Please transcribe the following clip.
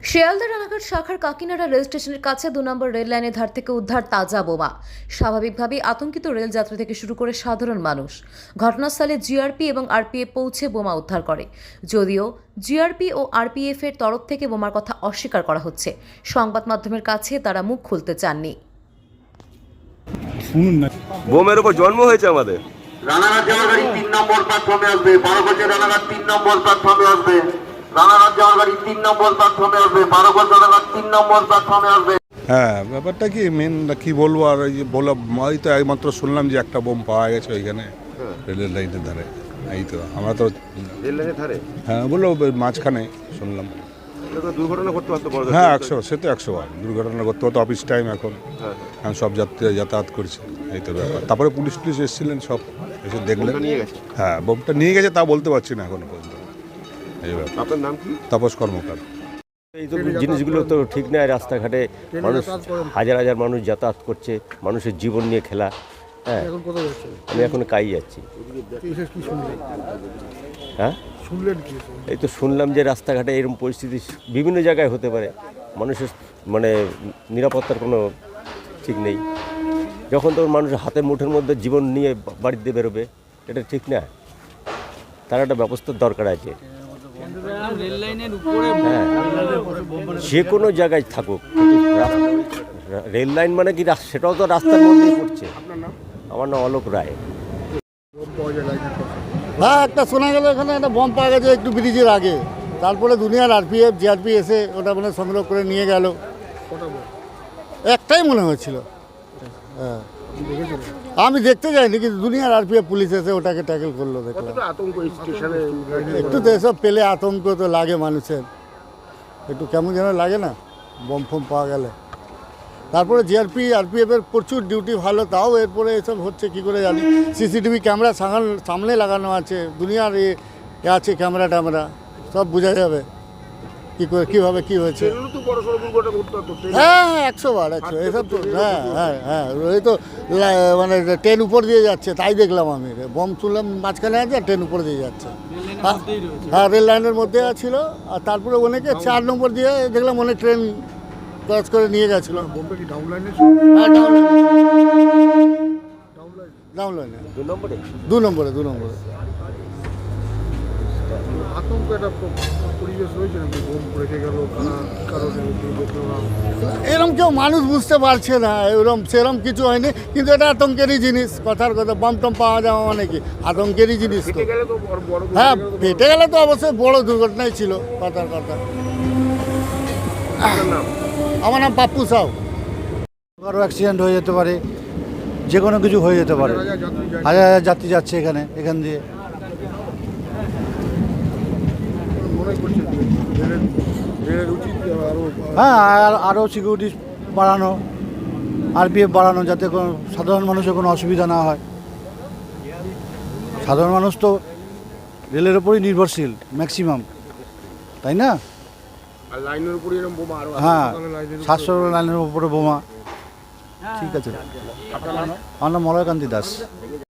শিয়ালদা রানাঘাট শাখার কাকিনাড়া রেল স্টেশনের কাছে 2 নম্বর রেল লাইনের ধার থেকে উদ্ধার তাজা বোমা। স্বাভাবিকভাবেই আতঙ্কিত রেল যাত্রী থেকে শুরু করে সাধারণ মানুষ। ঘটনাস্থলে জিআরপি এবং আরপিএফ পৌঁছে বোমা উদ্ধার করে। যদিও জিআরপি ও আরপিএফ এর তরফ থেকে বোমার কথা অস্বীকার করা হচ্ছে। সংবাদ মাধ্যমের কাছে তারা মুখ খুলতে চাননি। বোমের উপর জন্ম হয়েছে আমাদের। রানাঘাট যাওয়ার গাড়ি 3 নম্বর প্ল্যাটফর্মে আসবে। 12 গজে রানাঘাট 3 নম্বর প্ল্যাটফর্মে আসবে। রানাঘাট যাওয়ার গাড়ি 3 নম্বর প্ল্যাটফর্মে আসবে। 12 গজ রানাঘাট 3 নম্বর প্ল্যাটফর্মে আসবে। হ্যাঁ, ব্যাপারটা কি মেন কি বলবো আর এই যে এই তো একমাত্র শুনলাম যে একটা বোম পাওয়া গেছে ওইখানে রেলের লাইনের ধারে। এই তো আমরা তো রেল লাইনের ধারে। হ্যাঁ বললো মাঝখানে শুনলাম। দুর্ঘটনা করতে পারতো বড়। হ্যাঁ 100 সে তো 100 বার দুর্ঘটনা করতে হতো। অফিস টাইম এখন সব যাত্রী যাতায়াত করছে। এই তো ব্যাপার। তারপরে পুলিশ এসেছিলেন, সব এসে দেখলেন। হ্যাঁ বোমটা নিয়ে গেছে তা বলতে পারছি না এখনো পর্যন্ত। এই ব্যাপার। আপনার নাম কি? তাপস কর্মকার। এই তো জিনিসগুলো তো ঠিক নয়। রাস্তাঘাটে মানুষ হাজার হাজার মানুষ যাতায়াত করছে, মানুষের জীবন নিয়ে খেলা। হ্যাঁ, আমি এখন কাই যাচ্ছি। হ্যাঁ, এই তো শুনলাম যে রাস্তাঘাটে এরকম পরিস্থিতি বিভিন্ন জায়গায় হতে পারে। মানুষের মানে নিরাপত্তার কোনো ঠিক নেই। যখন তখন মানুষ হাতের মুঠের মধ্যে জীবন নিয়ে বাড়িতে বেরোবে, এটা ঠিক না। তার একটা ব্যবস্থার দরকার আছে। হ্যাঁ, যে কোনো জায়গায় থাকুক, রেল লাইন মানে কি সেটাও তো রাস্তার মধ্যেই পড়ছে। আমার নাম অলোক রায়। হ্যাঁ, একটা শোনা গেল এখানে একটা বম পাওয়া গেছে একটু ব্রিজের আগে। তারপরে দুনিয়ার আরপিএফ জিআরপি এসে ওটা মানে সংগ্রহ করে নিয়ে গেল। একটাই মনে হচ্ছিল। হ্যাঁ, আমি দেখতে যাইনি, কিন্তু দুনিয়ার আরপিএফ পুলিশ এসে ওটাকে ট্যাকেল করলো। দেখলাম একটু তো এসব পেলে আতঙ্ক তো লাগে মানুষের, একটু কেমন যেন লাগে না বম ফম পাওয়া গেলে। তারপরে জিআরপি আরপিএফ এর প্রচুর ডিউটি ভালো, তাও এরপরে এসব হচ্ছে কি করে জানি। সিসিটিভি ক্যামেরা সামনে লাগানো আছে, দুনিয়ার আছে ক্যামেরা ট্যামেরা, সব বোঝা যাবে কি করে কীভাবে কী হয়েছে। হ্যাঁ 100 বার 100 এসব তো। হ্যাঁ হ্যাঁ হ্যাঁ, ওই তো মানে ট্রেন উপর দিয়ে যাচ্ছে, তাই দেখলাম আমি। বম তুললাম মাঝখানে আছে, ট্রেন উপর দিয়ে যাচ্ছে। হ্যাঁ, রেল লাইনের মধ্যে ছিল। আর তারপরে অনেকে 4 নম্বর দিয়ে দেখলাম অনেক ট্রেন ক্রস করে নিয়ে গেছিল। হ্যাঁ, ডাউন লাইনে 2 নম্বরে এরকম কেউ মানুষ বুঝতে পারছে না, সেরকম কিছু হয়নি। কিন্তু এটা আতঙ্কেরই জিনিস। কথার কথা, বম টম পাওয়া যাওয়া মানে কি আতঙ্কেরই জিনিস তো। হ্যাঁ, ফেটে গেলে তো অবশ্যই বড় দুর্ঘটনাই ছিল, কথার কথা। আমার নাম পাপ্পু সাউ। কারো অ্যাক্সিডেন্ট হয়ে যেতে পারে, যে কোনো কিছু হয়ে যেতে পারে। হাজার হাজার যাত্রী যাচ্ছে এখান দিয়ে। হ্যাঁ, আরও সিকিউরিটি বাড়ানো, আরপিএফ বাড়ানো, যাতে কোনো সাধারণ মানুষের কোনো অসুবিধা না হয়। সাধারণ মানুষ তো রেলের ওপরই নির্ভরশীল ম্যাক্সিমাম, তাই না? হ্যাঁ, 700 লাইনের উপরে বোমা। ঠিক আছে, আমার নাম মলয়কান্তি দাস।